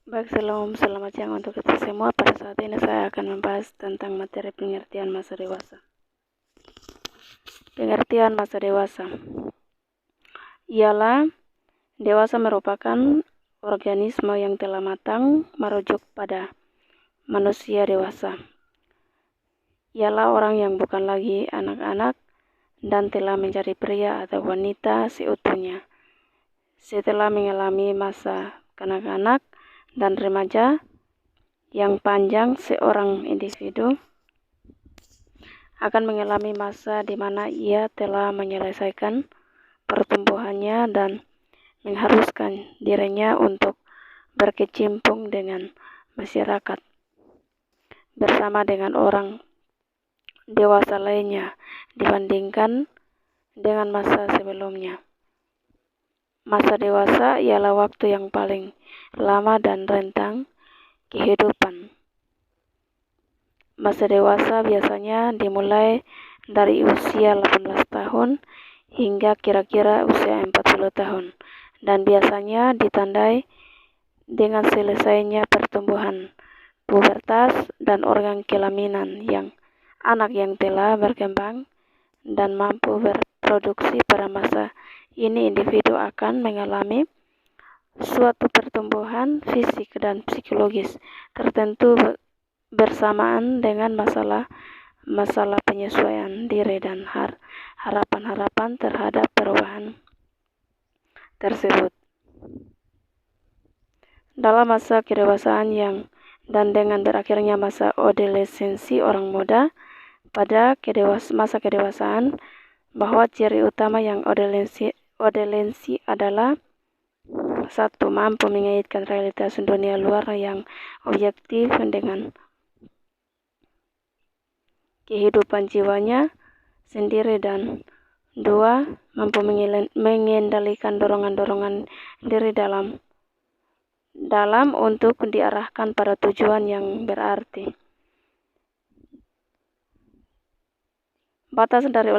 Baik, selamat siang untuk kita semua. Pada saat ini saya akan membahas tentang materi pengertian masa dewasa. Pengertian masa dewasa ialah dewasa merupakan organisme yang telah matang merujuk pada manusia dewasa. Ialah orang yang bukan lagi anak-anak dan telah menjadi pria atau wanita seutuhnya. Setelah mengalami masa kanak-kanak dan remaja yang panjang, seorang individu akan mengalami masa di mana ia telah menyelesaikan pertumbuhannya dan mengharuskan dirinya untuk berkecimpung dengan masyarakat bersama dengan orang dewasa lainnya dibandingkan dengan masa sebelumnya. Masa dewasa ialah waktu yang paling lama dan rentang kehidupan. Masa dewasa biasanya dimulai dari usia 18 tahun hingga kira-kira usia 40 tahun dan biasanya ditandai dengan selesainya pertumbuhan pubertas dan organ kelaminan anak yang telah berkembang dan mampu berproduksi. Pada masa ini individu akan mengalami suatu pertumbuhan fisik dan psikologis tertentu bersamaan dengan masalah penyesuaian diri dan harapan-harapan terhadap perubahan tersebut. Dalam masa kedewasaan dan dengan berakhirnya masa adolescensi orang muda, pada masa kedewasaan, bahwa ciri utama yang adolescensi adalah satu, mampu mengaitkan realitas dunia luar yang objektif dengan kehidupan jiwanya sendiri, dan dua, mampu mengendalikan dorongan-dorongan diri dalam untuk diarahkan pada tujuan yang berarti. Batas dari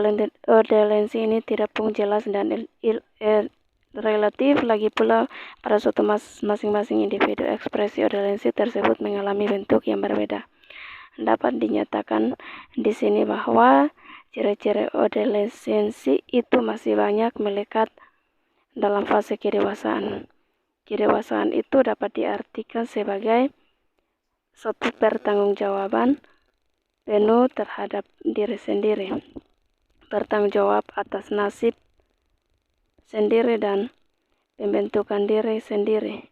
adolescensi ini tidak pun jelas dan relatif, lagi pula pada suatu masing-masing individu ekspresi adolescensi tersebut mengalami bentuk yang berbeda. Dapat dinyatakan di sini bahwa ciri-ciri adolescensi itu masih banyak melekat dalam fase kedewasaan. Kedewasaan itu dapat diartikan sebagai suatu pertanggungjawaban penuh terhadap diri sendiri, bertanggung jawab atas nasib sendiri dan pembentukan diri sendiri.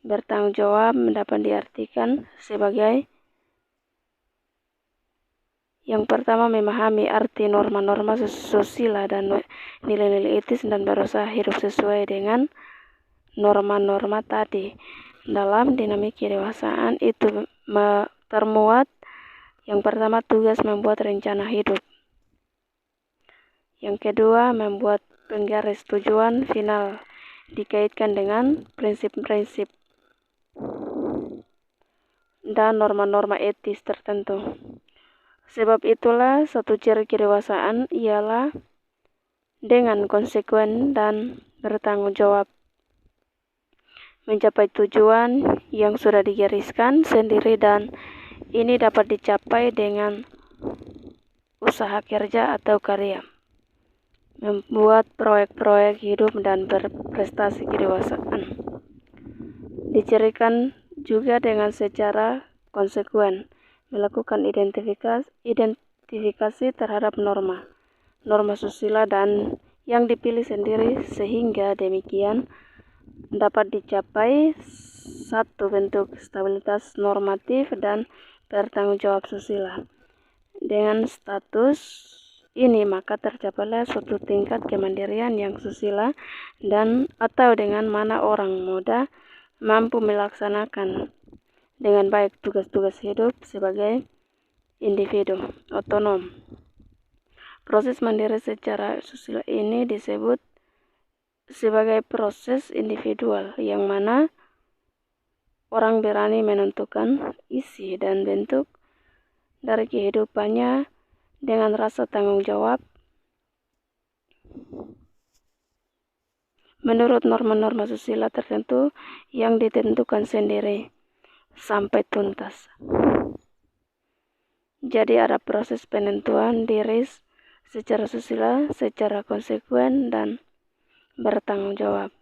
Bertanggung jawab dapat diartikan sebagai yang pertama, memahami arti norma-norma sosial dan nilai-nilai etis dan berusaha hidup sesuai dengan norma-norma tadi. Dalam dinamika kedewasaan itu termuat yang pertama, tugas membuat rencana hidup. Yang kedua, membuat penggaris tujuan final dikaitkan dengan prinsip-prinsip dan norma-norma etis tertentu. Sebab itulah satu ciri kedewasaan ialah dengan konsekuen dan bertanggung jawab mencapai tujuan yang sudah digariskan sendiri, dan ini dapat dicapai dengan usaha kerja atau karya, membuat proyek-proyek hidup dan berprestasi. Kedewasaan dicirikan juga dengan secara konsekuen melakukan identifikasi terhadap norma sosial dan yang dipilih sendiri, sehingga demikian dapat dicapai satu bentuk stabilitas normatif dan bertanggung jawab sosial. Dengan status ini maka tercapailah suatu tingkat kemandirian yang sosial dan atau dengan mana orang muda mampu melaksanakan dengan baik tugas-tugas hidup sebagai individu otonom. Proses mandiri secara sosial ini disebut sebagai proses individual, yang mana orang berani menentukan isi dan bentuk dari kehidupannya dengan rasa tanggung jawab menurut norma-norma susila tertentu yang ditentukan sendiri sampai tuntas. Jadi ada proses penentuan diri secara susila, secara konsekuen dan bertanggung jawab.